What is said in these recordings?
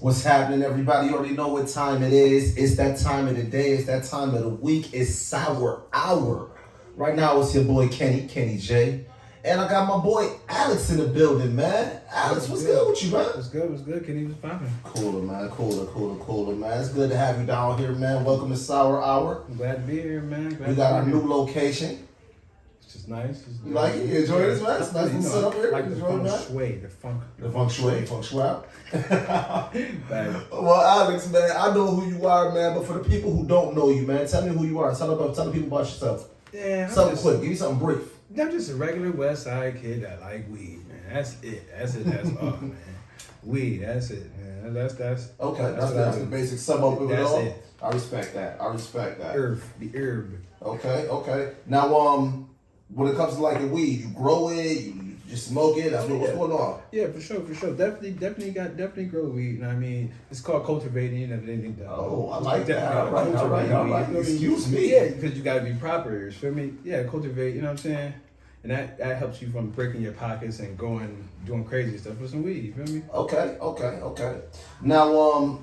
What's happening, everybody? You already know what time it is. It's that time of the day. It's that time of the week. It's Sour Hour. Right now, it's your boy Kenny J. And I got my boy Alex in the building, man. Alex, what's good with you, man? What's good? Kenny was popping. Cooler, man. Cooler, man. It's good to have you down here, man. Welcome to Sour Hour. I'm glad to be here, man. We got our new location. It's just nice. You like it? You enjoy this, man? It's nice to sit up here. Like the feng shui, the feng shui. Well, Alex, man, I know who you are, man. But for the people who don't know you, man, tell me who you are. Tell the people about yourself. Yeah, something quick. Give me something brief. I'm just a regular West Side kid that like weed, man. That's it. That's all, man. Weed. That's it, man. That's okay. That's the basic sum up of it all. It. I respect that. The herb. Okay. Now, when it comes to like the weed, you grow it, you just smoke it. That's what's going on. Yeah, for sure. Definitely grow weed. You know what I mean? It's called cultivating. You know, anything. Oh, I like that. All right. Excuse me. Yeah, because you got to be proper. You feel me? Yeah, cultivate. You know what I'm saying? And that helps you from breaking your pockets and doing crazy stuff with some weed. You feel me? Okay. Now,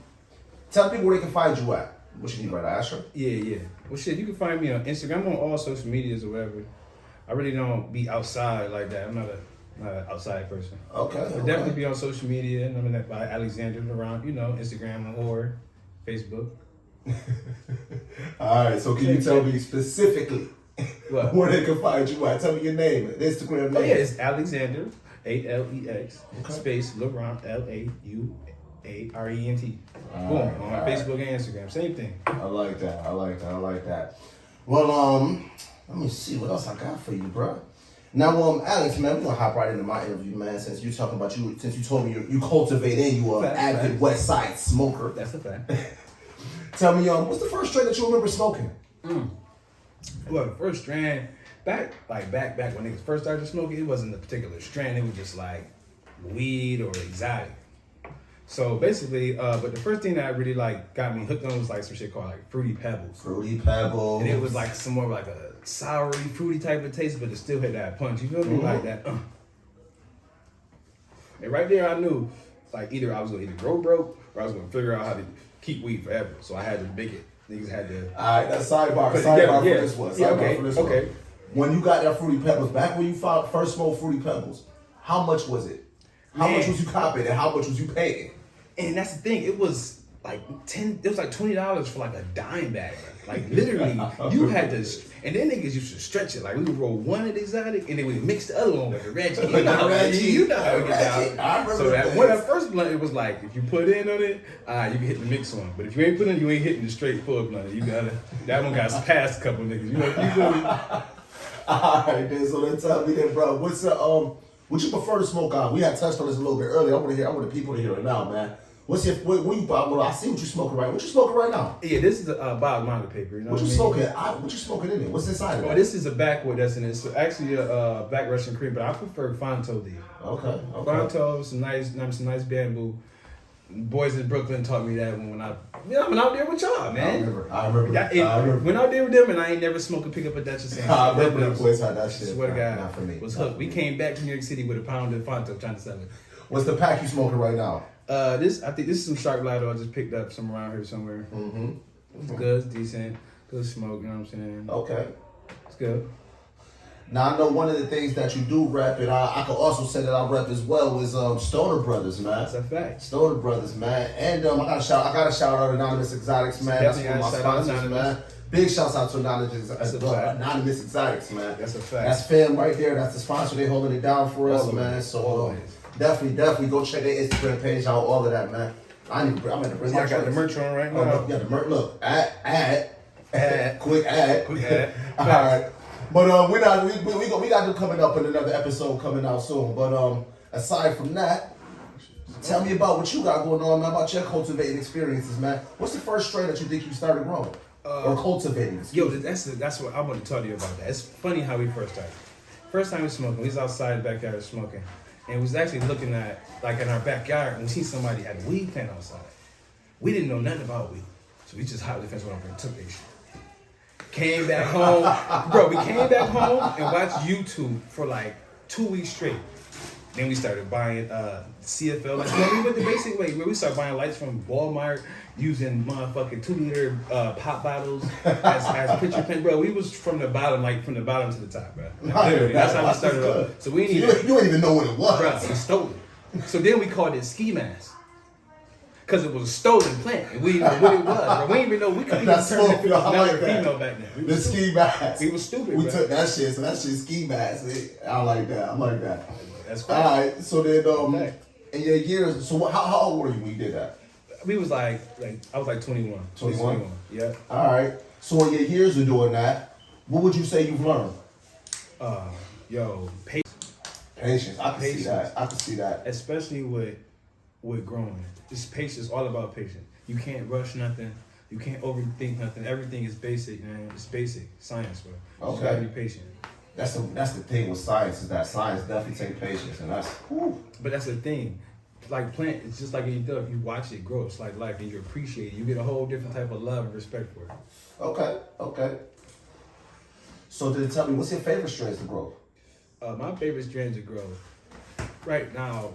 tell people where they can find you at. What you need right now, Asher? Yeah. Well, shit, you can find me on Instagram. I'm on all social medias or whatever. I really don't be outside like that. I'm not an outside person. Okay. But definitely be on social media. And I'm in that by Alexander Laurant, Instagram or Facebook. All right. So can you tell me specifically where they can find you at? Tell me your name, Instagram name. Oh yeah, it's Alexander, Alex, space Laurent, Laurent. Boom. On Facebook and Instagram. Same thing. I like that. Well, let me see what else I got for you, bro. Now, Alex, man, we're gonna hop right into my interview, man. Since you told me you cultivate and you are an avid West Side smoker. That's a fact. Tell me, what's the first strain that you remember smoking? Well, the first strand, back when niggas first started smoking, it wasn't a particular strand. It was just like weed or exotic. So basically, but the first thing that really got me hooked on was some shit called Fruity Pebbles. Fruity Pebbles. And it was some more like a soury, fruity type of taste, but it still had that punch. You feel me? Like that. And right there, I knew either I was gonna grow broke or I was gonna figure out how to keep weed forever. So I had to make it. Niggas had to. All right, that's sidebar for this one. Okay. When you got that Fruity Pebbles, back when you first smoked Fruity Pebbles, how much was it? How much was you copying and how much was you paying? And that's the thing. It was $10. It was $20 for a dime bag. Literally, you had to. And then niggas used to stretch it. We would roll one of the exotic, and then we mix the other one with the Reggie. You know how it get down. So that first blunt, it was if you put in on it, you can hit the mix one. But if you ain't put in, you ain't hitting the straight full blunt. That one got past a couple niggas. You feel me? All right, then. So then tell me then, bro. What's what you prefer to smoke on? We had touched on this a little bit earlier. I want the people to hear it now, man. What's your? What you? Well, I see what you smoking right. What you smoking right now? Yeah, this is a Bob paper. You know what you smoking? What you smoking in it? What's inside of it? Oh, this is a backwood that's in it. It's actually a black Russian cream, but I prefer Fonto deal. Okay. Fonto, some nice bamboo. Boys in Brooklyn taught me that when I went out there with y'all, man. I remember. Went out there with them, and I ain't never smoked a pickup of Dutch or something. I remember the boys had that shit. Swear to God, not for me. Was hooked. We came back from New York City with a pound of Fonto trying to sell it. What's the pack you smoking right now? I think this is some Shark Lighto. I just picked up some around here somewhere. It's good, it's decent, good smoke. You know what I'm saying? Okay, it's good. Now I know one of the things that you do rep, and I could also say that I rep as well, is Stoner Brothers, man. That's a fact. Stoner Brothers, man, and I got to shout out Anonymous Exotics, man. That's one of my sponsors, man. Big shouts out to Anonymous Exotics, man. That's a fact. That's fam right there. That's the sponsor. They holding it down for us, man. So definitely go check their Instagram page out. All of that, man. I'm in the bring. I got the merch on right now. Yeah, the merch. Look, quick ad. All right. But we got them coming up in another episode coming out soon. But aside from that, tell me about what you got going on, man. About your cultivating experiences, man. What's the first strain that you think you started growing or cultivating? That's what I want to tell you about. That it's funny how we first started. First time we smoking, we was outside in the backyard smoking, and we was actually looking at in our backyard, and we see somebody had a weed plant outside. We didn't know nothing about weed, so we just hopped the fence, went over and took their shit. Came back home, bro. We came back home and watched YouTube for 2 weeks straight. Then we started buying CFL. Like, we went the basic way. Where we started buying lights from Walmart, using motherfucking 2-liter pop bottles as picture paint. Bro, we was from the bottom to the top, bro. Literally, that's how we started off. So we you didn't even know what it was. Bro, we stole it. So then we called it ski mask. Because it was a stolen plant. And we didn't know what it was. Bro. We didn't even know we couldn't even determine if it was male or female back then. The ski mask. We was stupid, We bro. took that shit, so that shit ski mask. I like that. That's cool. Alright, so then in your years, so how old were you when you did that? We was I was like 21. 21? Yeah. Alright. So in your years of doing that, what would you say you've learned? Patience. I can see that. Especially with growing. It's patience, all about patience. You can't rush nothing. You can't overthink nothing. Everything is basic, man. It's basic science, bro. You gotta be patient. That's the thing with science, is that science definitely takes patience, and that's whew. But that's the thing. Like plant, it's just like any dove. You watch it grow. It's like life, and you appreciate it. You get a whole different type of love and respect for it. Okay. So then tell me, what's your favorite strains to grow? My favorite strains to grow right now,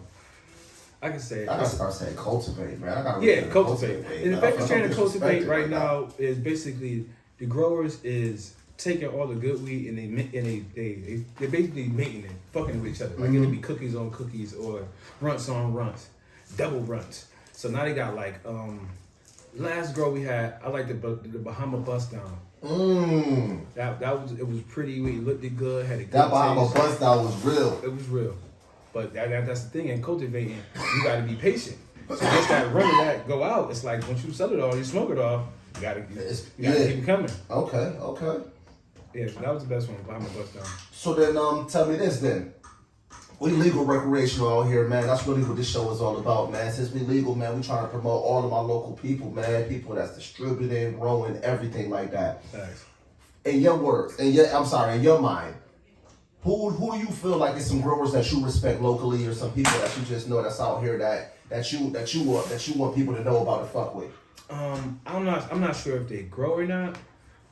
I can say. I gotta start saying cultivate, man. Cultivate. And the favorite strain to cultivate right now is basically the growers is taking all the good weed and they're basically mating it, fucking with each other. Like it'll be cookies on cookies or runts on runts, double runts. So now they got like last grow we had, I like the Bahama Bust Down. It was pretty. We looked it good. Had a good that Bahama taste. Bust Down was real. It was real, but that's the thing. In cultivating, you got to be patient. So once that run of that go out, it's like once you sell it all, you smoke it off. You gotta keep it coming. Okay. Yeah, so that was the best one. Bahama Bust Down. So then, tell me this then. We legal recreational out here, man. That's really what this show is all about, man. Since we legal, man, we trying to promote all of my local people, man. People that's distributing, growing, everything like that. Thanks. In your words, in your mind, who do you feel like is some growers that you respect locally, or some people that you just know that's out here that you want people to know about to fuck with? I'm not sure if they grow or not.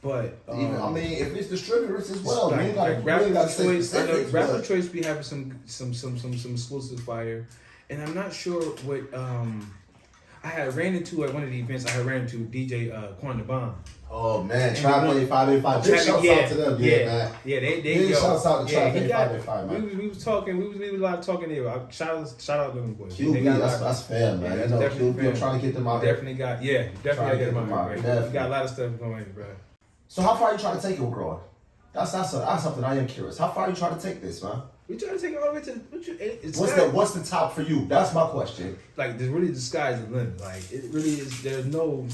But if it's distributors as well, like Rapper Choice be having some exclusive fire, and I'm not sure what I had ran into at one of the events. I had ran into DJ Quan the Bomb. Oh man, Trap 585. Big shouts out to them, man. Yeah, they big shouts out to Trap 585, man. We was talking. We was a lot talking there. Shout out to them boys. QB, that's fair, man. Yeah, that's definitely fair. Trying to get them out. Definitely got get them out. We got a lot of stuff going, bro. So how far are you trying to take your growing? That's something I am curious. How far are you trying to take this, man? We trying to take it all the way to what's the top for you? That's my question. Like there's really the sky's the limit. Like it really is. There's no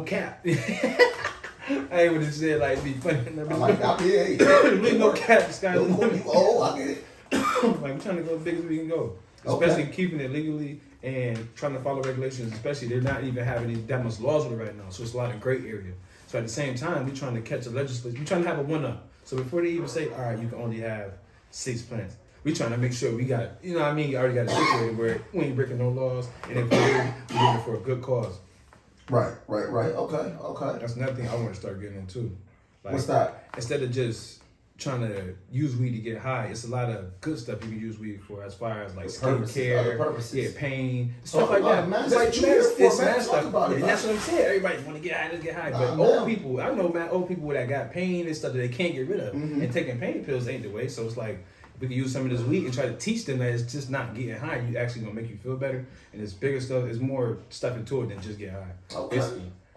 cap. I ain't gonna say it like be funny. I'm like, hey. Really no cap. The sky's the limit. I get it. Like we're trying to go as big as we can go, especially keeping it legally and trying to follow regulations. Especially they're not even having that much laws with it right now, so it's a lot of gray area. So at the same time, we're trying to catch the legislature. We're trying to have a one-up. So before they even say, all right, you can only have 6 plants, we're trying to make sure we got, you already got it situated where we ain't breaking no laws, and if we're doing it for a good cause. Right. Okay. That's another thing I want to start getting into. Like, what's that? Instead of just trying to use weed to get high, it's a lot of good stuff you can use weed for, as far as like skincare, pain, stuff like that. Man, it's like it's mad stuff. And that's what I'm saying. Everybody want to get high, let's get high. But old people, I know, man, old people that got pain and stuff that they can't get rid of, and taking pain pills ain't the way. So it's like we can use some of this weed and try to teach them that it's just not getting high. You actually gonna make you feel better, and it's bigger stuff. There's more stuff into it than just get high. Okay.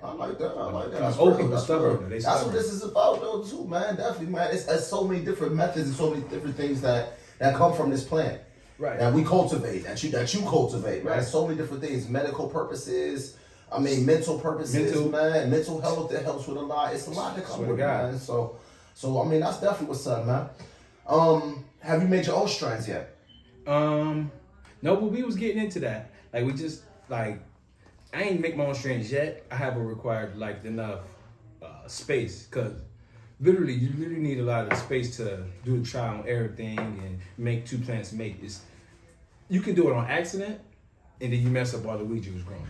I like that. That's old people stubborn. That's what this is about, though, too, man. Definitely, man. It's so many different methods and so many different things that come from this plant. Right. That we cultivate, that you cultivate, man. Right. So many different things, medical purposes. Mental purposes, man. Mental health, that helps with a lot. It's a lot that comes with it, man. So that's definitely what's up, man. Have you made your own strains yet? No, but we was getting into that. Like we just I ain't make my own strains yet. I haven't required enough space, because you literally need a lot of space to do the trial on everything and make 2 plants mate. You can do it on accident, and then you mess up all the weed you was growing.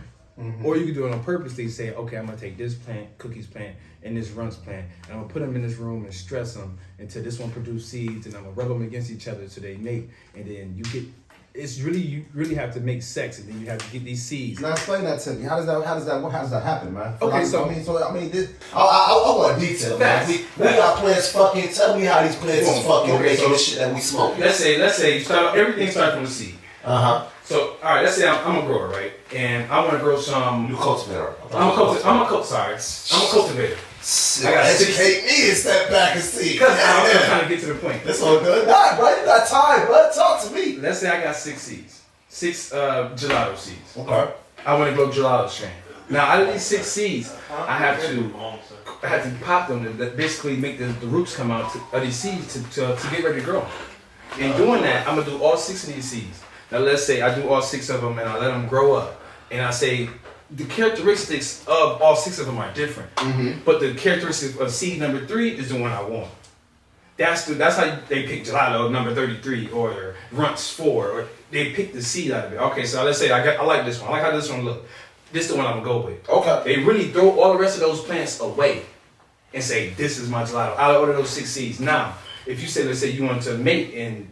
Or you can do it on purpose. They say, okay, I'm gonna take this plant, Cookie's plant, and this Runt's plant, and I'm gonna put them in this room and stress them until this one produce seeds, and I'm gonna rub them against each other so they mate, and then you get. It's really you really have to make sex, and then you have to get these seeds. Now explain that to me. How does that happen, man? Okay, I mean, this. I want detail, man. We got plants fucking. Tell me how these plants is fucking making the shit that we smoke. Let's say you start. Everything starts from the seed. So, all right, let's say I'm a grower, right? And I want to grow some. You cultivator. I'm a cultivator. I gotta educate me and step back and see. Because I'm trying to get to the point. That's all good. Nah, bro, you got time, bud. Talk to me. Let's say I got 6 seeds. 6 gelato seeds. Okay. I want to grow gelato strain. Now, out of these 6 seeds, I have to pop them to basically make the roots come out of these seeds to get ready to grow. In doing that, I'm going to do all 6 of these seeds. Now, let's say I do all 6 of them and I let them grow up. And I say, the characteristics of all 6 of them are different, but the characteristics of seed number 3 is the one I want. That's how they pick gelato number 33 or Runts 4, or they pick the seed out of it. Okay, so let's say I like this one. I like how this one look. This is the one I'm gonna go with. Okay. They really throw all the rest of those plants away and say this is my gelato. I'll order those 6 seeds. Now, if you say let's say you want to mate and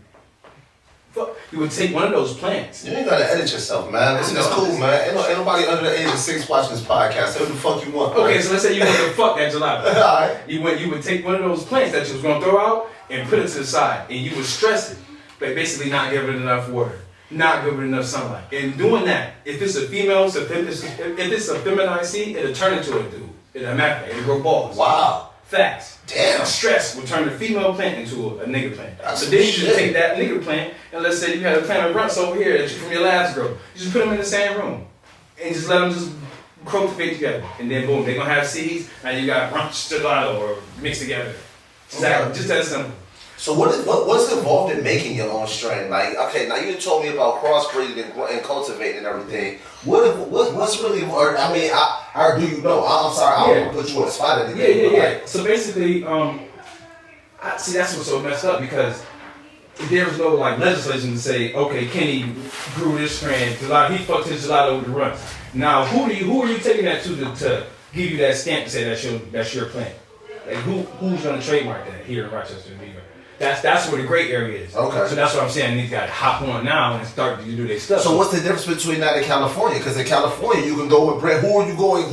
you would take one of those plants. You ain't gotta edit yourself, man. This is cool, man. Ain't nobody under the age of 6 watching this podcast. Say what the fuck you want. Okay, so let's say you want to fuck that gelato. Alright. You would take one of those plants that you was gonna throw out and put it to the side, and you would stress it, but basically not give it enough water, not give it enough sunlight. In doing that, if it's a female, if it's a feminized seed, it'll turn into a dude. It'll immaculate. It'll grow balls. Wow. Facts. Damn. Stress will turn the female plant into a nigga plant. That's so then you shit. just take that nigga plant, and let's say you had a plant of Runts over here that you from your last grow. You just put them in the same room, and just let them just cultivate together. And then boom, they're gonna have seeds, and you got Runts gelato or mixed together. Exactly. Just that simple. So what's involved in making your own strain? Like, okay, now you told me about crossbreeding and cultivating and everything. What's really? Or, I mean, how do you know? I'm sorry, I don't want to put you on the spot or anything. Yeah. Like, so basically, see that's what's so messed up because there's no like legislation to say, okay, Kenny grew this strain gelato, he fucked his gelato with the Runts. Now, who are you taking that to give you that stamp to say that's your plant? Like who's gonna trademark that here in Rochester, New York? That's where the gray area is. Okay. So that's what I'm saying. These guys hop on now and start to do their stuff. So what's the difference between that and California? Because in California you can go with bread. Who are you going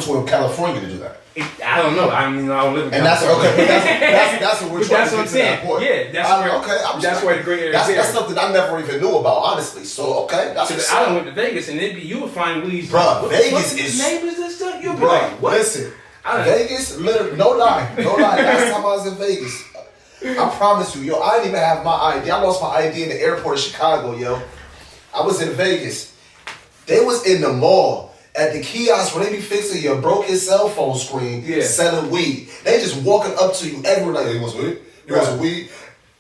to in California to do that? I don't know. I mean, I don't live in California. And that's what we're trying to get to that point. Yeah, that's where the gray area is. That's something I never even knew about, honestly. So I done went to Vegas and you would find weeds. Bro, Vegas is neighbors and stuff. You'll be like, what? Listen, Vegas, literally, no lie. Last time I was in Vegas. I promise you, I didn't even have my ID. I lost my ID in the airport of Chicago, I was in Vegas. They was in the mall at the kiosk where they be fixing your broken cell phone screen, selling weed. They just walking up to you everywhere like, you want some weed? You want some weed?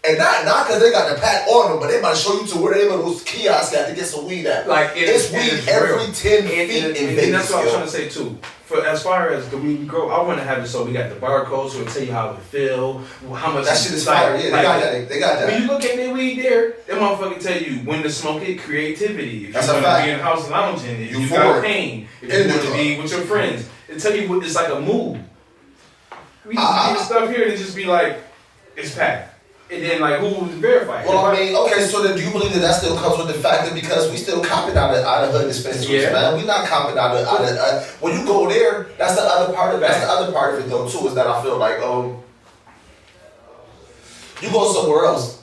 And not because they got the pack on them, but they might show you to where they those kiosks at to get some weed at. Like it's weed every 10 feet in Vegas. And that's what I'm trying to say too. For as far as the weed we grow, I want to have it so we got the barcode so it'll tell you how it feel, how much. That shit is fire. Yeah, they got that. When you look at their weed there, that motherfucker tell you when to smoke it, creativity. If you want to be in house lounging, if you got pain, if you want to be with your friends, it tell you it's like a mood. We just get stuff here and just be like, it's packed. And then, like, who was verified? Well, I mean, okay, so then do you believe that still comes with the fact that because we still copping out of hood dispensaries, man? We not copping out of when you go there, that's the other part of it. That's the other part of it, though, too, is that I feel like, you go somewhere else,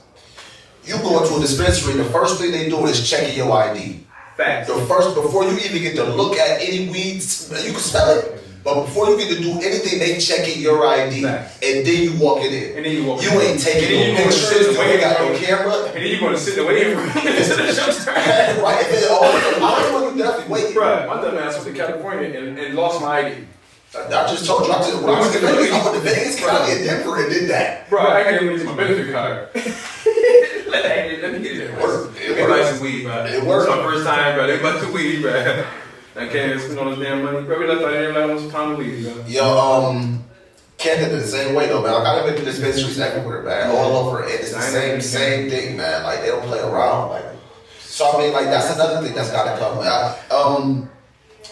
you go into a dispensary, the first thing they do is checking your ID. Facts. Before you even get to look at any weeds, you can smell it. But before you get to do anything, they checking your ID, and then you walk it in. And then you ain't taking no pictures, you ain't got no camera. And then you going to sit in the waiting room. Right, I don't know, you definitely waiting. Bro, my dumb ass went to California and lost my ID. I just told you, I went to Vegas County and Denver and did that. Bro, I can't use my benefit card. Let me get it. It worked. It worked. Weed, bro. It worked. It's my first time, bro. They bust the weed, bro. I can't spend all this damn money. Bro, we left out there like some pound of weed, bro. Can't do it the same way though, man. Like, I've been to dispensaries everywhere, man, all over. And it's the same thing, man. Like they don't play around. Like, so I mean, like that's another thing that's gotta come.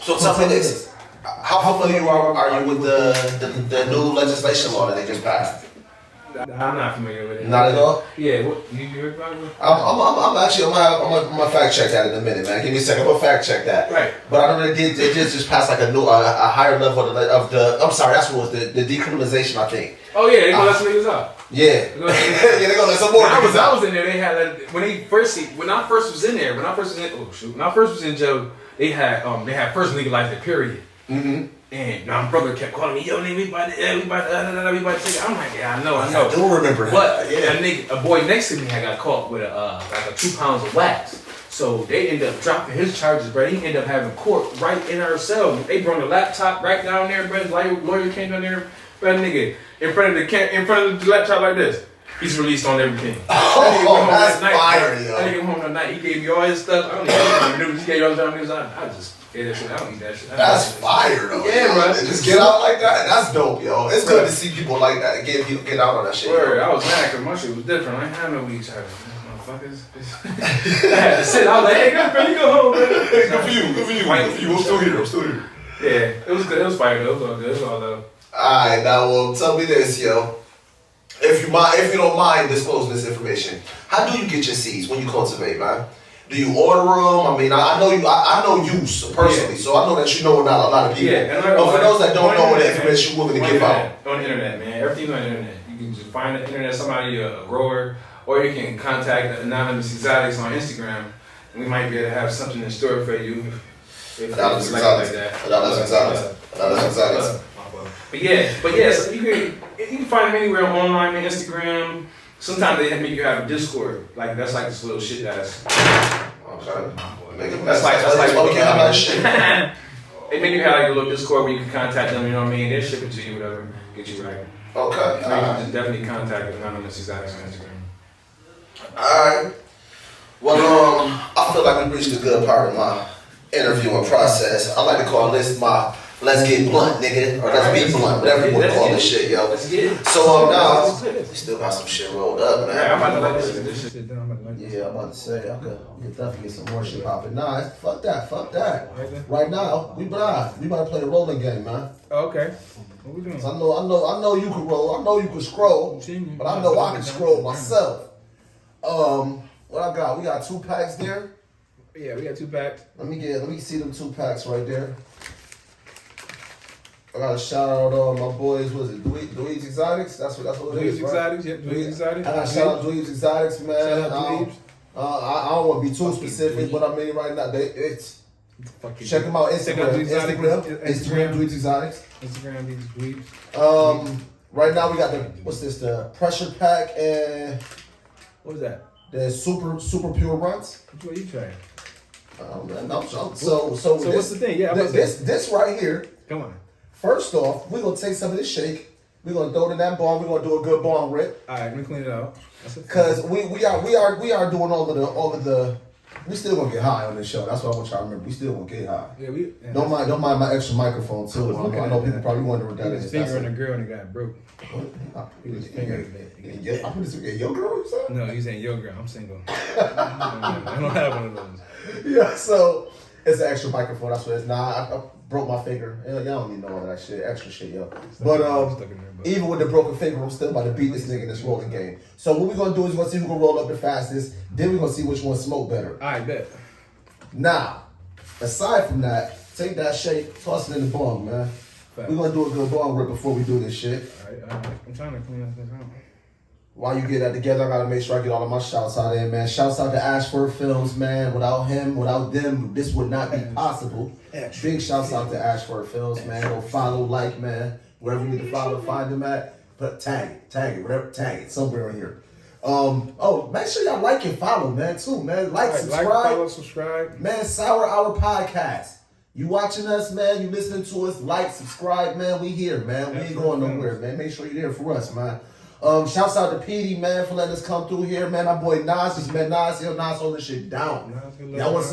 So tell me this: how familiar are you with the new legislation law that they just passed? I'm not familiar with it. Not at all. Yeah, what you heard about it? I'm gonna fact check that in a minute, man. Give me a second. I'm gonna fact check that. Right. But I know they just passed like a higher level of the. I'm sorry, that's what was the decriminalization, I think. Oh yeah, they gonna let some niggas out. Yeah. Yeah, they gonna let some more niggas I out. was in there. They had like, when I first was in jail, they had first legalized it. Period. Mm-hmm. And my brother kept calling me, yo, nigga, we about to take it. I'm like, yeah, I know. I do remember that. But a boy next to me had got caught with like 2 pounds of wax. So they ended up dropping his charges, bro. He ended up having court right in our cell. They brought the laptop right down there, bro. The lawyer came down there, bro, nigga, in front of the laptop like this. He's released on everything. Oh, that's fire, yo. That nigga came home that night. He gave me all his stuff. I don't even know. He gave me all his stuff. I just ate that shit. I don't eat that shit. That's fire, though. Yeah, bro. Just get out like that. That's dope, yo. It's good to see people like that. Get out on that shit. Word, I was mad because my shit was different. I ain't had no weed charges. Motherfuckers. I had to sit. I was like, hey, you go home, man. Good for you. I'm still here. Yeah, it was good. It was fire, though. It was all good. It was all love. Alright, now tell me this, yo. If you don't mind disclosing this information, how do you get your seeds when you cultivate, man? Do you order them? I mean, I know you personally, so I know that you know not a lot of people. Yeah, but for those that don't know what information you're willing to give out. On the internet, man. Everything's on the internet. You can just find the internet, somebody, a grower, or you can contact Anonymous Exotics on Instagram, and we might be able to have something in store for you. Anonymous Exotics. But yeah, so you can find them anywhere online, on Instagram. Sometimes they make you have a Discord. Like that's like this little shit that's. Okay. That's like what we can have that shit. They make you have like a little Discord where you can contact them. You know what I mean? They ship it to you, whatever, get you right. Okay. So you can just definitely contact Anonymous Exotics on Instagram. Alright. Well, I feel like we reached a good part of my interviewing process. I like to call this my let's get blunt, nigga, or let's be blunt, whatever you want to call this shit, yo. Let's get it. So now we still got some shit rolled up, man. I'm about to let this shit down. Yeah, I'm about to say, I could definitely get some more shit popping. Nah, fuck that. Right now, we about to play the rolling game, man. Oh, okay. What we doing? I know you can roll. I know you can scroll, but I know I can scroll myself. What I got? We got 2 packs there. Yeah, we got 2 packs. Let me see them 2 packs right there. I got to shout out my boys. Was it Dweebs Exotics? That's what it is. Dweebs Exotics, yep. Dweebs Exotics. I got to shout out Dweebs Exotics, man. Shout out Dweebs. I don't want to be too specific, but I mean right now check them out. Instagram Dweebs Exotics. Instagram these Dweebs. Right now we got the pressure pack and what is that? The super pure runs. Which one you trying? So what's the thing? Yeah, this right here. Come on. First off, we're gonna take some of this shake. We're gonna throw it in that bong. We're gonna do a good bong rip. All right, let me clean it out. Cause we are doing all of the. We still gonna get high on this show. That's what I want y'all to remember. We still gonna get high. Yeah, don't mind my extra microphone too. I know people probably wondering what that is. He was fingering a girl and it got broke. He was fingering it. I'm gonna say your girl. No, he's saying your girl. I'm single. I don't have one of those. Yeah, so it's an extra microphone. That's what it is. I broke my finger. Y'all don't need no all that shit, extra shit, yo. But even with the broken finger, I'm still about to beat this nigga in this rolling game. So what we're gonna do is we're gonna see who can roll up the fastest. Then we're gonna see which one smoke better. I bet. Now, aside from that, take that shake, toss it in the bong, man. We're gonna do a good bong rip before we do this shit. All right. I'm trying to clean this out. While you get that together, I gotta make sure I get all of my shouts out there, man. Shouts out to Ashford Films, man. Without him, without them, this would not be possible. Big shouts out to Ashford Films, man. Go follow, like, man. Wherever you need to follow, find them at. But tag it, whatever, tag it, somewhere in here. Make sure y'all like and follow, man, too, man. Subscribe. Follow, subscribe. Man, Sour Hour Podcast. You watching us, man. You listening to us. Like, subscribe, man. We here, man. We ain't going nowhere, man. Make sure you're there for us, man. Shouts out to PD, man, for letting us come through here, man. My boy Nas, just met Nas. Nas holding shit down. Y'all want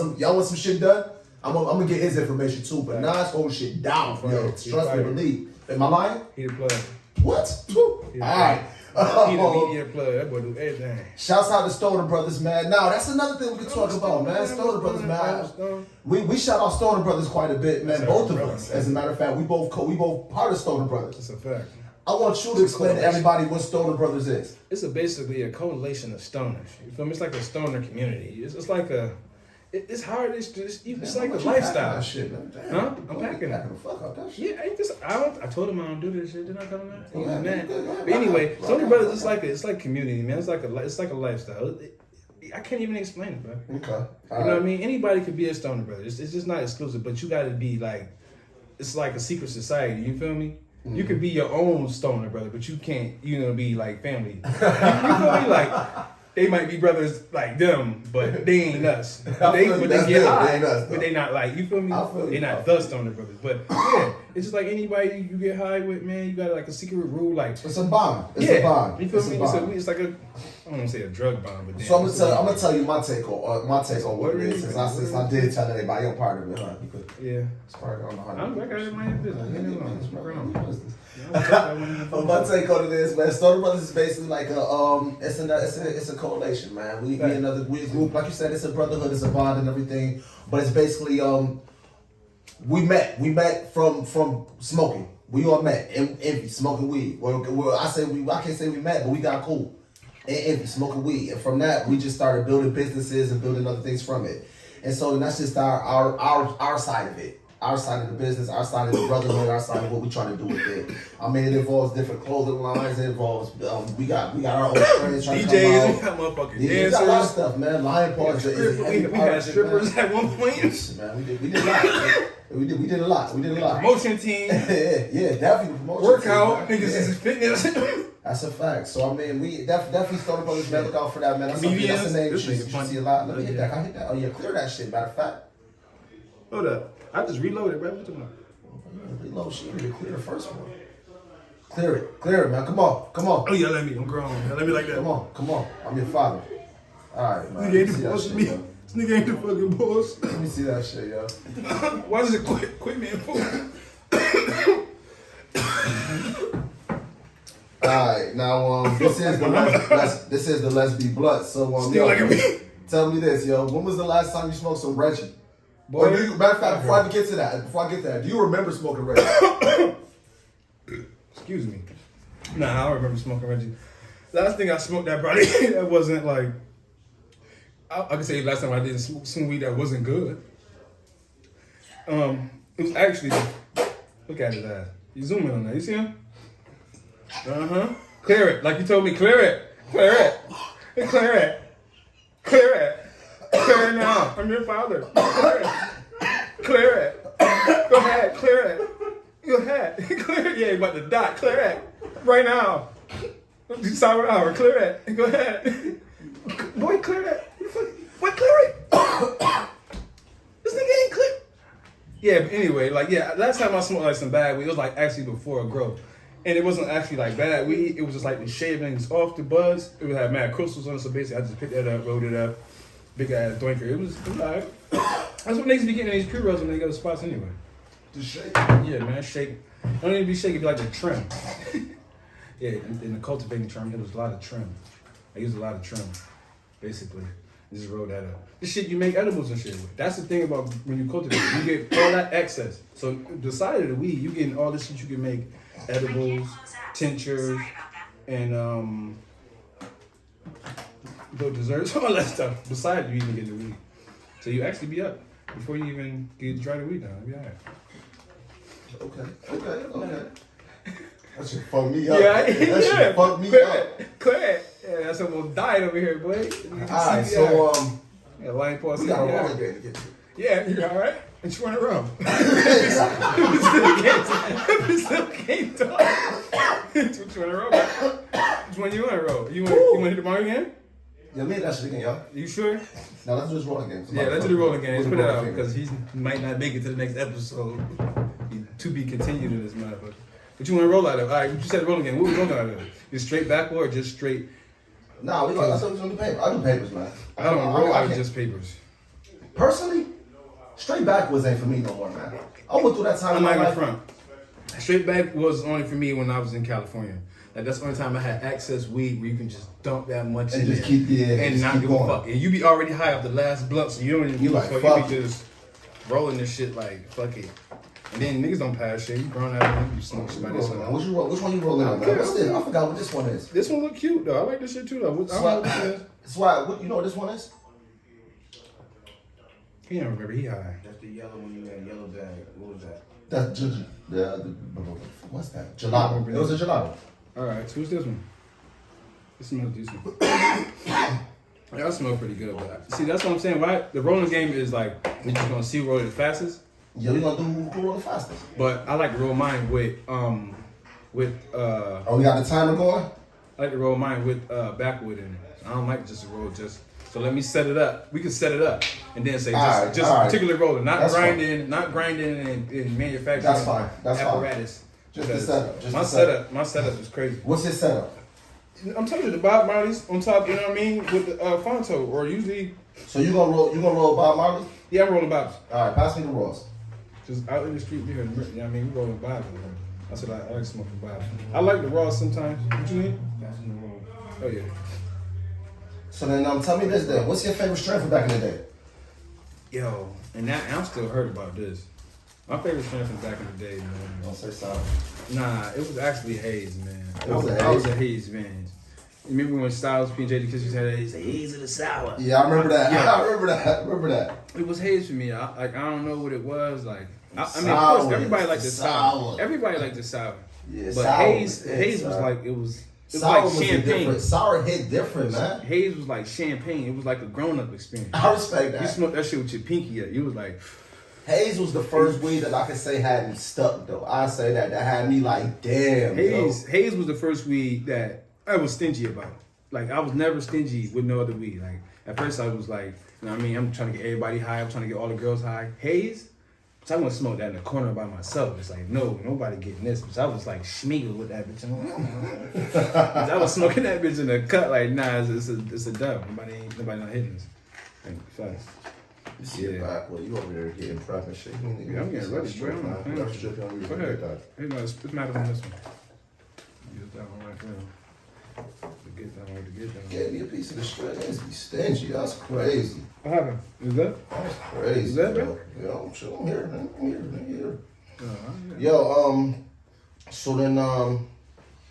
some shit done? I'm gonna get his information too, but Nas holding shit down. Yo, trust and believe. Am I lying? He the plug. What? All right. He the media plug. That boy do everything. Shouts out to Stoner Brothers, man. Now that's another thing we can talk about, man. Stoner Brothers, man. We shout out Stoner Brothers quite a bit, man. Both of us. As a matter of fact, we both part of Stoner Brothers. That's a fact. I want you to explain to everybody what Stoner Brothers is. It's basically a coalition of stoners. You feel me? It's like a stoner community. It's like a. It's hard. It's like a lifestyle. Shit, man. Damn. Huh? I'm packing the fuck up that shit. Yeah, I told him I don't do this shit. Didn't I tell him that? He was mad. Good. But anyway, Stoner Brothers, it's like community, man. It's like a lifestyle. I can't even explain it, bro. Okay. You know what I mean? Anybody could be a stoner brother. It's just not exclusive, but you got to be like, it's like a secret society. You feel me? Mm-hmm. You could be your own stoner brother, but you can't, be like family. You feel me? Like, they might be brothers like them, but they ain't us. They get high, but they not like, you feel me? They not the stoner brothers. But yeah, it's just like anybody you get high with, man. You got like a secret rule, like it's a bond. It's a bond. You feel me? It's like I don't want to say a drug bond, but so I'm gonna tell you my take on what it is. Since I did tell anybody I'm part of it, huh? Yeah. It's part of it. I'm back at my business. My take on it is, man, Stoner Brothers is basically like it's a coalition, man. We a group, like you said, it's a brotherhood, it's a bond and everything. But it's basically we met from smoking. We all met in Envy, smoking weed. Well, I can't say we met, but we got cool in Envy, smoking weed. And from that, we just started building businesses and building other things from it. And so that's just our side of it. Our side of the business, our side of the brotherhood, our side of what we're trying to do with it. I mean, it involves different clothing lines. It involves we got our own friends trying to come out. DJs, we got motherfucking dancers. We got a lot of stuff, man. Lion Paws is a heavy we part had of it, strippers man. at one point. Man, we did a lot. We did a lot. Promotion team. yeah, definitely promotion workout. team. Niggas is fitness. That's a fact. So I mean, we definitely Stoner Brothers, man. Look out for that, man. That's a name you see a lot. Let me hit that. I hit that. Oh yeah, clear that shit. Matter of fact. Hold up. I just reloaded, bro. What you doing? Reload shit. You clear the first one. Clear it, man. Come on. Oh yeah, let me. I'm grown. Let me like that. Come on. I'm your father. All right, man. Nigga ain't the boss of me. This nigga ain't the fucking boss. Let me see that shit, yo. Why does it quit me in full? Alright, now this is the Let's Be Blunt. So tell me this, yo. When was the last time you smoked some Reggie? Boy, matter of fact, before I get to that, do you remember smoking Reggie? Excuse me. Nah, I don't remember smoking Reggie. Last thing I smoked that probably that wasn't like I can say last time I didn't smoke some weed that wasn't good. It was actually look at his ass. You zoom in on that. You see him? Clear it. Like you told me, clear it. Clear it now. I'm your father. Clear it. Go ahead. Clear it. Clear it. Yeah, you about to die. Clear it. Right now. Silent hour. Clear it. Go ahead. Boy, clear that. Boy, clear it. This nigga ain't clear. Yeah, but anyway, last time I smoked like some bad weed, it was like actually before a growth. And it wasn't actually like bad weed. It was just like the shavings off the buds. It would have mad crystals on it. So basically, I just picked that up, rolled it up, big ass doinker. It was alright. That's what niggas be getting in these pre-rolls when they go to spots anyway. Just shake. Yeah, man, shake. Don't need to be shaking, be like the trim. Yeah, in the cultivating term, it was a lot of trim. I used a lot of trim, basically. Just roll that up. This shit you make edibles and shit with. That's the thing about when you cultivate. You get all that excess. So the side of the weed, you getting all this shit you can make edibles, tinctures, and the desserts, all that stuff. Besides you even get the weed. So you actually be up before you even get dry the weed down. You'll be alright. Okay. That shit fuck me up. Yeah, shit fuck me up. Clear. Yeah, that's almost died over here, boy. Alright, so yeah, line pause. we got a rolling game to get to. Yeah, you alright? It's running around. Still can't talk. Which one to roll? Which one you want to roll? You want to hit the bar again? Yeah, me and that shit again, y'all. You sure? Now let's do this rolling game. Yeah, let's do the rolling game. Let's put it out because he might not make it to the next episode. To be continued in this motherfucker. But you want to roll out of? All right, you said rolling game. What we rolling out of? Just straight backward or just straight? Nah, we got to do paper. I do papers, man. I don't roll out of just papers. Personally, straight backwards ain't for me no more, man. I went through that time in my life. Front. Straight back was only for me when I was in California. Like that's the only time I had access weed where you can just dump that much And in just there keep and not give a going. fuck. And you be already high off the last blunt, so you don't even You give a like, fuck. fuck You it. be just rolling this shit like fuck it. And then niggas don't pass shit. You grown out, you smoke shit by this one. Which one you rolling on? Okay. What's this? I forgot what this one is. This one look cute though. I like this shit too though. I don't know what this is. That's why. You know what this one is? He don't remember. He high. That's the yellow one you had, yellow bag. What was that? That's what's that? Gelato. It was a gelato. All right. So who's this one? This smells decent. That smells pretty good. But see, that's what I'm saying. Right? The rolling game is like we just gonna see who roll it the fastest. Yeah, we gonna do who roll the fastest. But I like to roll mine with Oh, we got the timer going. I like to roll mine with backwood in it. I don't like just to roll just. So let me set it up. We can set it up and then say just a particular roller, not That's grinding in manufacturing. That's fine. That's apparatus. Just the setup. My setup is crazy. What's his setup? I'm telling you, the Bob Marley's on top. You know what I mean, with the Fonto or usually. So you gonna roll Bob Marley? Yeah, I'm rolling Bob's. All right, pass me the rolls. Just out in the street, you know what I mean, we rolling Bob's. That's what I like smoking Bob's. I like the raw sometimes. What you need? That's in the roll. Oh yeah. So then, tell me this then. What's your favorite strain from back in the day? Yo, and that I'm still hurt about this. My favorite strain from back in the day, man. Don't say sorry. Nah, it was actually Haze, man. It was a I was Haze? a Haze man. You remember when Styles P and JD Kiss had that? He said Haze of the sour. Yeah, I remember that. Yeah. I remember that. It was Haze for me. I don't know what it was like. I mean, of Sour. course, everybody liked the sour. Sour. Everybody liked the sour. Yeah, But sour Haze was sour. like it was Sour like was champagne. different. Sour hit different, man. Haze was like champagne. It was like a grown up experience. I respect You that. smoked that shit with your pinky up. You was like, Haze was the first weed that I could say had me stuck though. I say that had me like, damn. Haze was the first weed that I was stingy about. Like I was never stingy with no other weed. Like at first I was like, you know what I mean? I'm trying to get everybody high. I'm trying to get all the girls high. Haze, so I want to smoke that in the corner by myself. It's like, no, nobody getting this. But I was like schmeagling with that bitch. I was smoking that bitch in the cut. Like, nah, it's a dub. Nobody not hitting this. Like, fast. You see it back. Well, you over there getting prep and shit. Yeah, I'm getting ready, bro. That's straight on. Go ahead. Hey, no, it's matter on this one. Use that one right there. To get down. Gave me a piece of the straight. That's be stingy. That's crazy. What happened? Is that? That's crazy. Is that yo. bad? Yo, I'm sure I'm here, man. I'm here. Yeah. Yo, so then, oh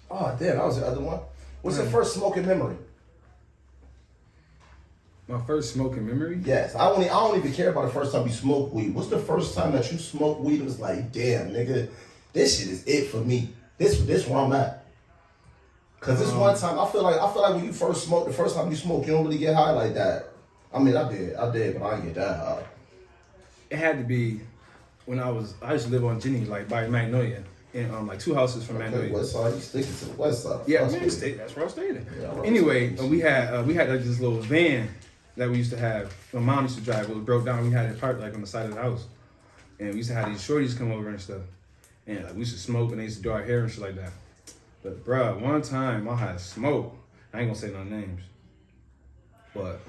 damn, that was the other one. What's your first smoking memory? My first smoking memory? Yes, I don't even care about the first time you smoked weed. What's the first time that you smoked weed? It was like, damn, nigga, this shit is it for me. This where I'm at. Cause this one time, I feel like when you first smoke, the first time you smoke, you don't really get high like that. I mean, I did, but I didn't get that high. It had to be when I used to live on Jenny, like by Magnolia, in like 2 houses from Okay, Magnolia. west side, you sticking to the west side. Yeah, That's man, what- that's where I stayed at. Yeah, I Anyway, remember. we had like this little van that we used to have. My mom used to drive. It was broke down. We had it parked like on the side of the house, and we used to have these shorties come over and stuff. And like we used to smoke, and they used to do our hair and shit like that. But bruh, one time I had smoke. I ain't gonna say no names, but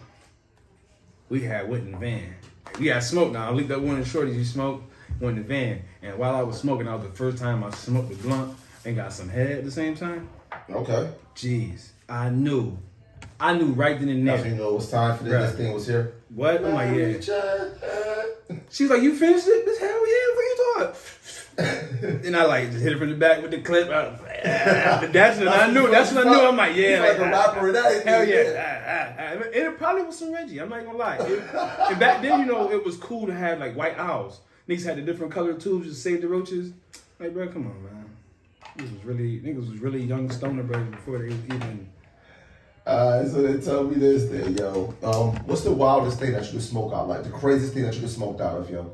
we went in the van. We had smoke now. I looked up one of the shorties. You smoke, went in the van, and while I was smoking, that was the first time I smoked the blunt and got some head at the same time. Okay. Jeez, I knew right then and That's when there. you know it was time for this. Right. This thing was here. What? I'm like, yeah. She was like, you finished it? This hell yeah, what you thought? And I like just hit her from the back with the clip. That's when I knew. That's when I knew. I'm like, yeah, He's like a rapper and everything, hell yeah. yeah. And it probably was some Reggie. I'm not gonna lie. And back then, you know, it was cool to have like white owls. Niggas had the different colored tubes to save the roaches. Like, bro, come on, man. Niggas was really young stoner brothers before they was even. So they tell me this thing, yo. What's the wildest thing that you could smoke out? Like the craziest thing that you could smoke out of, yo?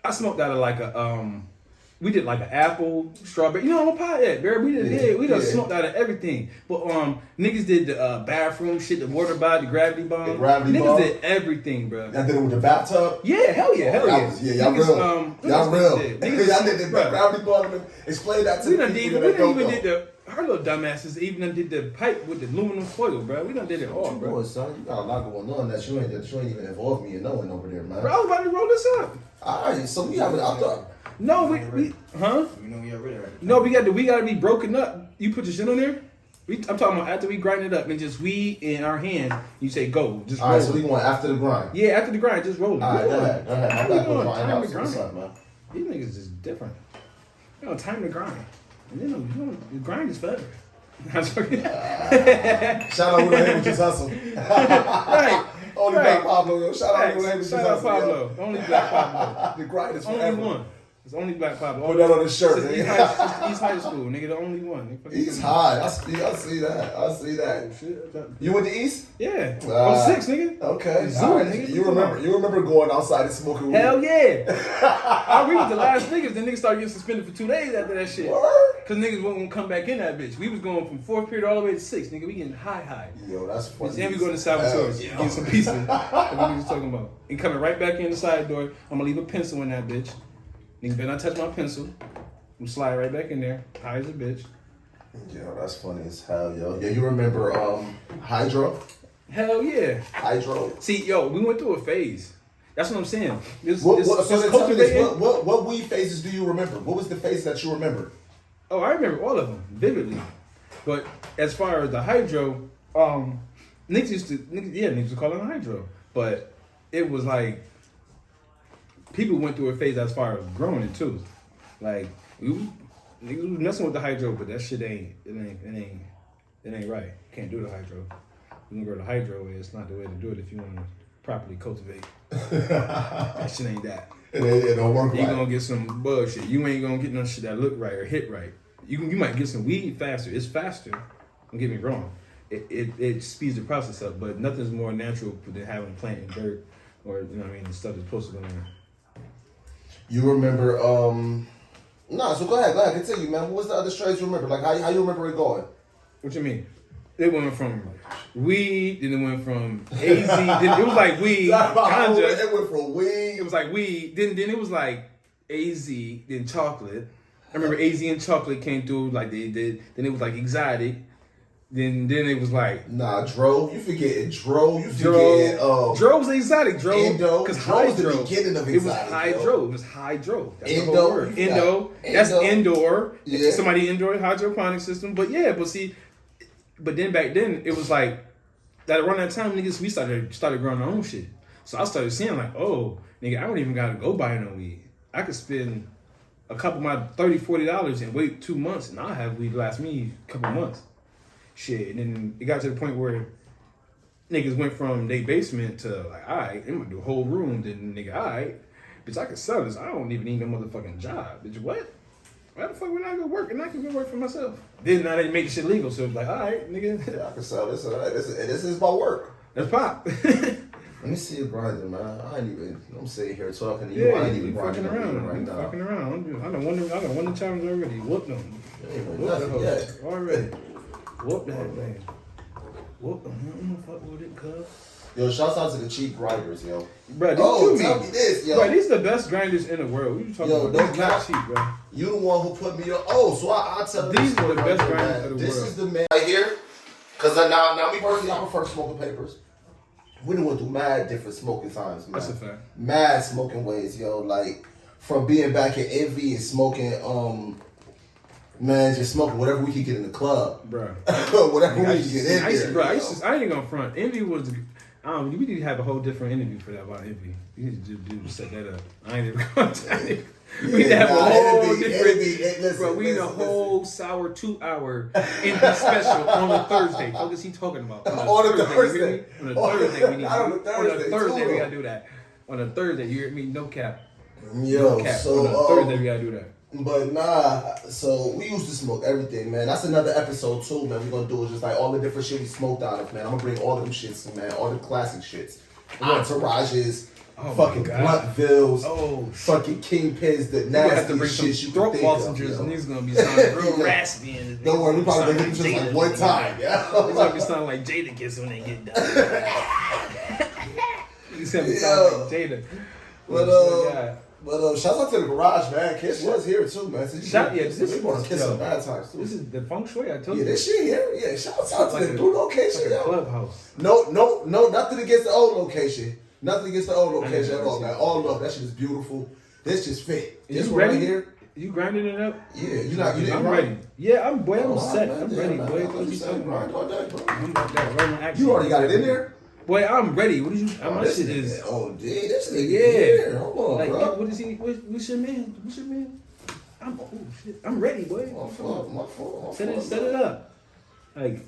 I smoked out of like a we did like an apple, strawberry. You know I'm a pothead, baby. We done smoked out of everything. But niggas did the bathroom shit, the water bottle, the gravity bomb. The gravity niggas bomb? did everything, bro. Y'all did it with the bathtub? Yeah, hell yeah. Y'all Niggas, real. Y'all real. Niggas, Y'all did the bruh. gravity bomb. Explain that to We the done people did. that We done don't even know. did Our little dumbasses even done did the pipe with the aluminum foil, bro. We done did it all, bro. Boy, son, you got a lot going on that you ain't even involved me in knowing over there, man. Bro, I was about to roll this up. Alright, so we have it out there. No, we huh? You know we already right. No, we gotta be broken up. You put your shit on there? I'm talking about after we grind it up and just we in our hands, you say go. Just roll. Alright, so we going after the grind. Yeah, after the grind, just roll it. Alright, go ahead. My back was going? right Time now. to So grind. what's up, man? These niggas is different. You know, time to grind. And then the grind is forever. Shout out Will Him with his hustle. Right. Only Right. Black Pablo, yo. Shout out Will Him with his Shout out hustle. Pablo. Yo. Only Black Pablo. The grind is Only forever. one. It's only Black Pablo. Put that on his shirt, It's nigga. East High School, nigga. The only one. He's high. I see that. You went to East? Yeah. Ah. 06, nigga. Okay. Zoo, All right. nigga. You remember going outside and smoking weed? Hell yeah. We was the last niggas. Then niggas started getting suspended for 2 days after that shit. Word? Cause niggas won't come back in that bitch. We was going from 4th period all the way to 6th, nigga. We getting high. Yo, that's funny. And we going to Salvatore's, getting some pizza. That's what niggas talking about. And coming right back in the side door. I'm gonna leave a pencil in that bitch. Niggas better not touch my pencil. I'm slide right back in there, high as a bitch. Yo, that's funny as hell, yo. Yeah, you remember Hydro? Hell yeah. Hydro. See, yo, we went through a phase. That's what I'm saying. So then tell me this, what weed phases do you remember? What was the phase that you remember? Oh, I remember all of them vividly. But as far as the hydro, niggas used to call it hydro. But it was like people went through a phase as far as growing it too. Like niggas was messing with the hydro, but that shit ain't right. Can't do the hydro. You gonna go the hydro way, it's not the way to do it if you wanna properly cultivate. That shit ain't that. It don't work You right. gonna get some bullshit. You ain't gonna get no shit that look right or hit right. You might get some weed faster. It's faster. Don't get me wrong. It speeds the process up, but nothing's more natural than having a plant in dirt or you know what I mean, the stuff that's supposed to go in there. You remember so go ahead, continue, man. What was the other strains you remember? Like how you remember it going? What you mean? It went from weed, then it went from AZ, then it was like weed, ganja. It went from weed. It was like weed, then it was like AZ, then chocolate. I remember AZ and chocolate came through like they did. Then it was like exotic. Then it was like Dro. You forgetting Dro. You forgetting Dro was exotic. Dro Indo. because Dro was the beginning of it was exotic. hydro. It was hydro. That's Indo, the whole word. you Indo. got That's Indo. indoor. Yeah. Somebody indoor hydroponic system. But yeah, but then back then it was like that around that time niggas we started growing our own shit. So I started seeing like, oh nigga, I don't even gotta go buy no weed. I could spend a couple of my $30-$40 and wait 2 months and I'll have weed last me a couple months. Shit, and then it got to the point where niggas went from their basement to like, alright, I'm gonna do a whole room. Then nigga, alright, bitch, I can sell this. I don't even need no motherfucking job. Bitch, what? Why the fuck would I go work and I can go work for myself? Then now they make the shit legal, so it's like, alright, nigga. Yeah, I can sell this. This is my work. That's pop. Let me see you grinding, man. I'm sitting here talking to you. I ain't even grinding fucking around right now. Fucking around. I don't won the challenge already. Whoop them. Ain't Whoop nothing the yet. hoe. Already. Whoop that man. Whoop them. Fuck with it, cuz. Yo, shouts out to the cheap grinders, yo. Bro, Tell me this, yo. Bro, these are the best grinders in the world. What you talking Yo, about? don't These not cap. cheap, bro. You the one who put me on. Oh, so I tell These this are the story best right here, grinders man. of the This world. is the man right here. Cause now me personally, I prefer smoking papers. We done went through mad different smoking times, man. That's a fact. Mad smoking ways, yo. Like from being back at Envy and smoking, man, just smoking whatever we could get in the club, Bro. whatever we could get in there. I ain't gonna front. Envy was, we need to have a whole different interview for that about Envy. You need to do set that up. I ain't even going to. We need to have a whole different. Bro, we need a whole sour 2-hour Envy special on a Thursday. What is he talking about? On a Thursday. On a Thursday, we need. On a Thursday, we gotta do that. On a Thursday, you hear me? No cap. Yo, No cap. so On a Thursday, we gotta do that. But nah, so we used to smoke everything, man. That's another episode too, man. We're gonna do is just like all the different shit we smoked out of, man. I'm gonna bring all of them shits, man. All the classic shits. Entourages, fucking Bluntvilles, fucking Kingpins, the nastiest shit you can think of. And these gonna be sounding real raspy. And don't worry, we probably gonna hit just like one time, yeah. It's gonna be sounding like Jada gets when they get done. You said me sound like Jada. But But shout out to the garage, man. Kiss was here too, man. So This we want to kiss some bad times too. This is the feng shui. I told Yeah, you. this shit here. Yeah, shout out to the new location, Like a yo. clubhouse. No, nothing against the old location. Nothing against the old location at all, man. All love. That shit is beautiful. This just fit. This one right here. You grinding it up? Yeah, you didn't I'm grind? ready. Yeah, I'm boy. I'm Oh, set. man, I'm yeah, ready, man. boy. I What thought you you said talking grind about? all day, bro. I'm about that rolling action. You already got it in there? Boy, I'm ready. What is you? Oh, My this shit nigga- is. Oh, dude, this nigga Yeah. here. Hold on, Like, bro. what is he? What's your man? What's your man? Oh shit! I'm ready, boy. My fault. Set it up. Like,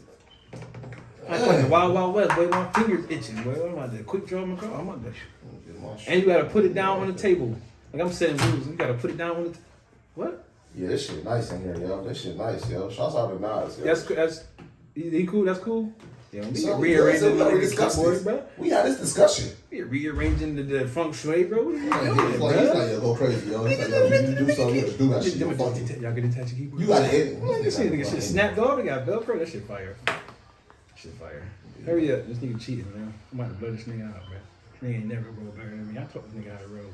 I fucking Wild Wild West, boy. My fingers itching, boy. I'm about to quick draw my car. I'm about to. And you gotta put it down on the table. Like I'm setting rules. You gotta put it down on the. What? Yeah, this shit nice in here, yo. This shit nice, yo. Shouts out to Nas, yo. That's he cool. That's cool. Yeah, we So rearranging we already the discussed keyboard, this. bro. We had this discussion. We rearranging the feng shui, bro. What are you Yeah, doing, he's like, yo, go crazy, yo. He's like, yo, you do something, you do that shit. Yo, fuck you. Y'all get in touch with keyboard. You got it in. This nigga shit snapped off. They got Velcro. That shit fire. Shit fire. Hurry up. This nigga cheating, man. I'm about to blow this nigga out, man. This nigga ain't never roll better than me. I taught this nigga how to roll.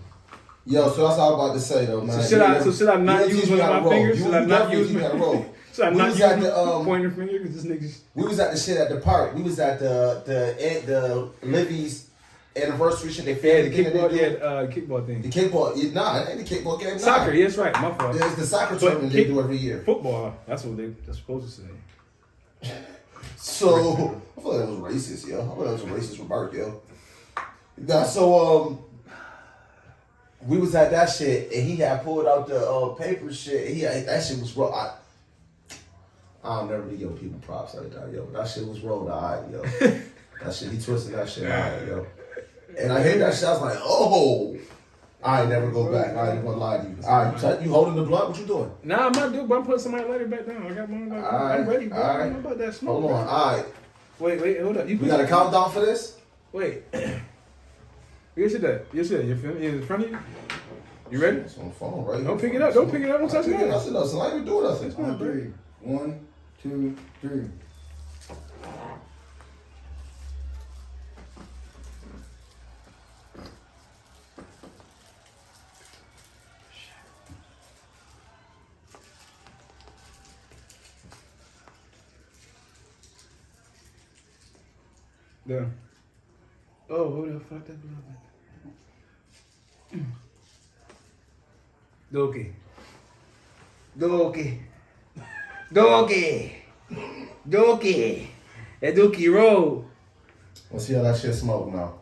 Yo, so that's all I'm about to say, though, man. So should I not use one of my fingers? Should I not use my roll? Should I We not was use at the, my pointer finger? Because this nigga's. We was at the shit at the park. We was at the Livy's anniversary shit. They Yeah, filmed the kickball, the kickball thing. The kickball, nah, it ain't the kickball game. Soccer, nah. yeah, that's right. My fault. It's the soccer But tournament they do every year. Football, that's what they're supposed to say. So I feel like that was racist, yo. I feel like that was a racist remark, yo. Nah, so we was at that shit and he had pulled out the paper shit. And that shit was raw. I'll never be giving people props like that, yo. That shit was rolled eye, yo. That shit, he twisted that shit out, yo. And I hit that shit, I was like, oh. I ain't never go back. I ain't gonna lie to you. Alright, you holding the blunt? What you doing? Nah, I'm not doing, but I'm putting somebody lighter back down. I got one. I'm ready, bro. I'm about that smoke. Hold on, alright. Wait, hold up. We got a countdown for this? Wait. Yes, it does. Yes, it does. You feel me? In front of you? You ready? It's on the phone, right? Don't pick it up. Don't pick it up. Don't touch it. Nothing. I ain't even doing nothing. On three. 1, 2, 3. Done. Oh, who the fuck that blood? Doki. That Dookie roll. Let's see how that shit smoke now.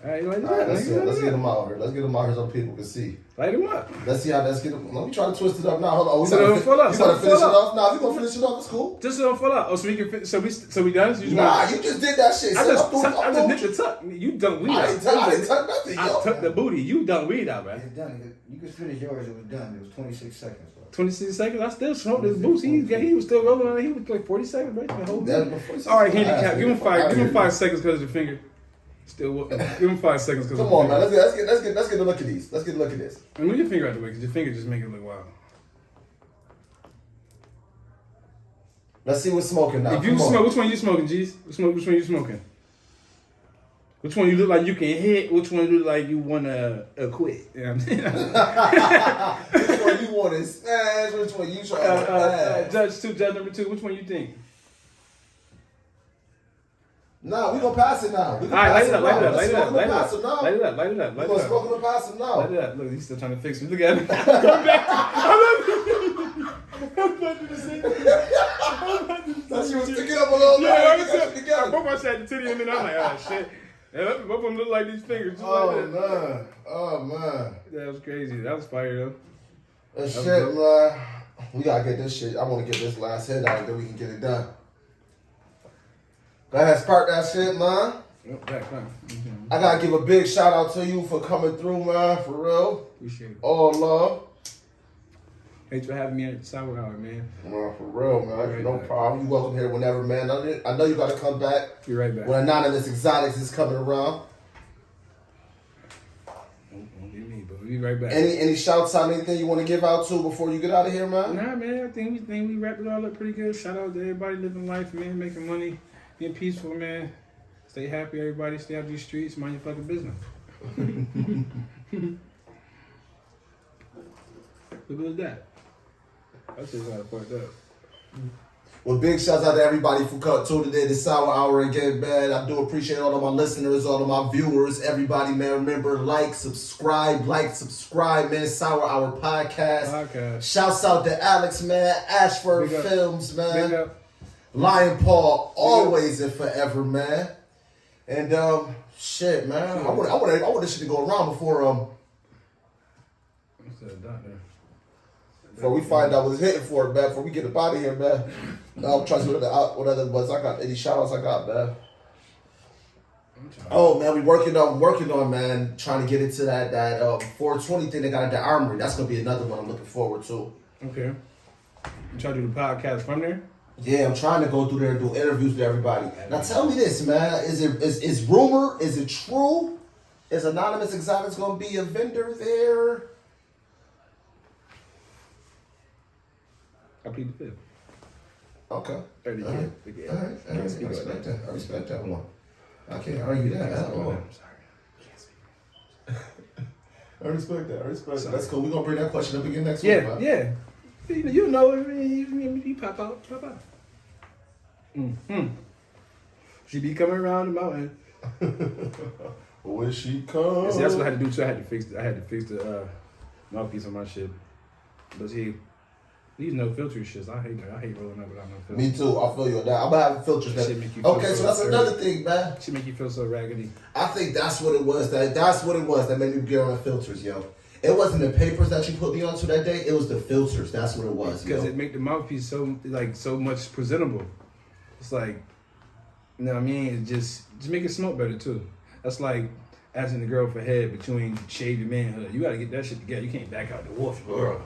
Alright, you like All right, that? let's get them out here. Let's get them out here so people can see. Light him up. Let's see how let's get them. Let me try to twist it up now. Hold on. So it'll fall out. You So gotta it'll finish it fall off. Nah, if you gonna finish it off, it's cool. Just so don't fall out. Oh, so we can fit. So we done? So you Nah, you just did that shit. I son. just I'm doing- nipped the tuck. You done weed I out. didn't touch nothing, I yo. tucked the booty. You done weed out, man. It's done. You could finish yours. It was done. It was 26 seconds. Bro. 26 seconds. I still smoked this boost. He was still rolling on it. He was like 40 seconds, right? The whole That thing. before you All right, say- handicap. Give him five. Outta Give him here. 5 seconds because of the finger. Still, give him 5 seconds because. Come on, man. Let's get a look at these. Let's get a look at this. And move your finger out the way because your finger just make it look wild. Let's see what's smoking now. If you Come on. smoke, which one you smoking, G's? Which one you smoking? Which one you look like you can hit? Which one you look like you wanna quit? You know what I'm saying? Which one you want to smash? Which one you try to smash? Judge number 2. Which one you think? Nah, we gonna pass it now. We All right, light it up, now. light it up, Let's light it smoke up, and light it pass it up, now. light it up, light it up, We light gonna it up. smoke and pass it now. Light it up. Look, he's still trying to fix me. Look at him. Come back. That shit was sticking up a little bit. Yeah, I Get that shit together. both my side the titty and then I'm like, oh shit. Yeah, both of them look like these fingers. Just Oh like that. man, oh man, That was crazy. That was fire though. that shit, man. We gotta get this shit. I want to get this last hit out, then we can get it done. Go ahead, spark that shit, man. Yep, back time. I gotta give a big shout out to you for coming through, man. For real, Appreciate it. all love. Thanks for having me at the Sour Hour, man. Man, for real, man. Right No back. problem. You welcome here whenever, man. I know you gotta come back Be right back. when Anonymous Exotics is coming around. Won't be me, but we'll be right back. Any shouts out, anything you want to give out to before you get out of here, man? Nah, man, I think we wrapped it all up pretty good. Shout out to everybody living life, man, making money, being peaceful, man. Stay happy, everybody. Stay out these streets. Mind your fucking business. Look at that. That shit's kind of fucked up. Well, big shouts out to everybody for tuning in this Sour Hour again, man. I do appreciate all of my listeners, all of my viewers, everybody, man. Remember, subscribe, man. Sour Hour Podcast. Shouts out to Alex, man. Ashford Films, man. Big up. Lion Paw, always and forever, man. And shit, man. I want this shit to go around before we find out what's hitting for it, man. Before we get up out of here, man. I'm trying to see what other buzz I got. Any shout outs I got, man. Oh man, we working on, man, trying to get into that 420 thing they got at the Armory. That's gonna be another one I'm looking forward to. Okay. You trying to do the podcast from there? Yeah, I'm trying to go through there and do interviews with everybody. Now tell me this, man. Is rumor, is it true? Is Anonymous Exotics gonna be a vendor there? I plead the fifth. Okay. 30 All right. Yeah. All right. I respect that one. I can't argue that at all. I'm sorry. I respect that. That's cool. We're gonna bring that question up again next week. Yeah, yeah. You know, you pop out. Mm-hmm. She be coming around the mountain. When she comes. See, that's what I had to do too. I had to fix the mouthpiece on my shit. But see, these no filter shits. I hate rolling up without no filter. Me too. I feel you on that. I'm gonna have filters. Okay, so that's another thing, man. Should make you feel so raggedy. I think that's what it was. That's what it was that made me get on the filters, yo. It wasn't the papers that you put me onto that day. It was the filters. That's what it was. Because it make the mouthpiece so much presentable. It's like, you know what I mean? It just make it smoke better too. That's like asking the girl for head, but you ain't shaved your manhood. You gotta get that shit together. You can't back out the wolf, girl.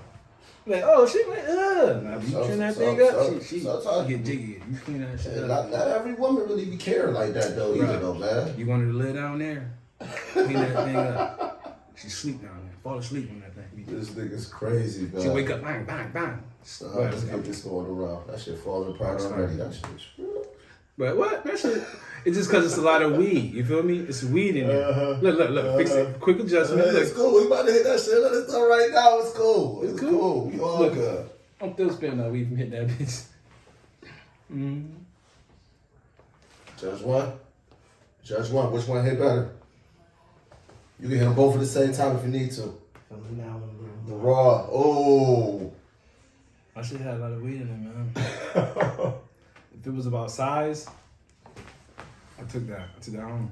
Like, oh, she like, Now, if you trim that thing up, she get jiggy. You clean that shit up. Not every woman really be caring like that, though, either, though, man. You want her to lay down there, clean that thing up. She sleep down there. Fall asleep on that thing. This nigga's crazy, man. She wake up, bang, bang, bang. Let's get this going around. That shit falling apart already. That shit. But what? That shit, it's just because it's a lot of weed. You feel me? It's weed in there. Look. Fix it. Quick adjustment. It's cool. We about to hit that shit. Let us know right now. It's cool. It's cool. We all good. I'm still spitting that weed from hitting that bitch. Mm-hmm. Judge one. Which one hit better? You can hit them both at the same time if you need to. The raw. Oh. I should have had a lot of weed in it, man. If it was about size, I took that home.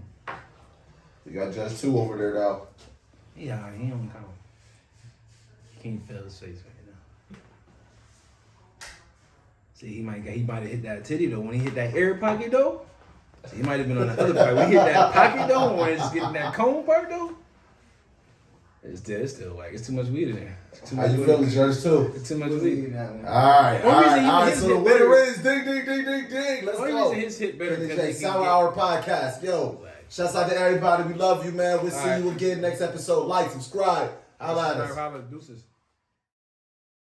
You got Judge 2 over there now. Yeah, he don't count. He can't feel his face right now. See, he might have hit that titty though. When he hit that air pocket though, see, he might have been on the other part. When he hit that pocket though, when it's getting that cone part though, it's still whack. It's too much weed in there. How you feeling, Judge 2? It's too much weed. Alright. So the winner is ding. Let's Only go. reason his hit better because Finish that Sour Hour Podcast. Yo, shouts out to everybody. We love you, man. We'll see you again next episode. Like, subscribe. Holla at us. Deuces.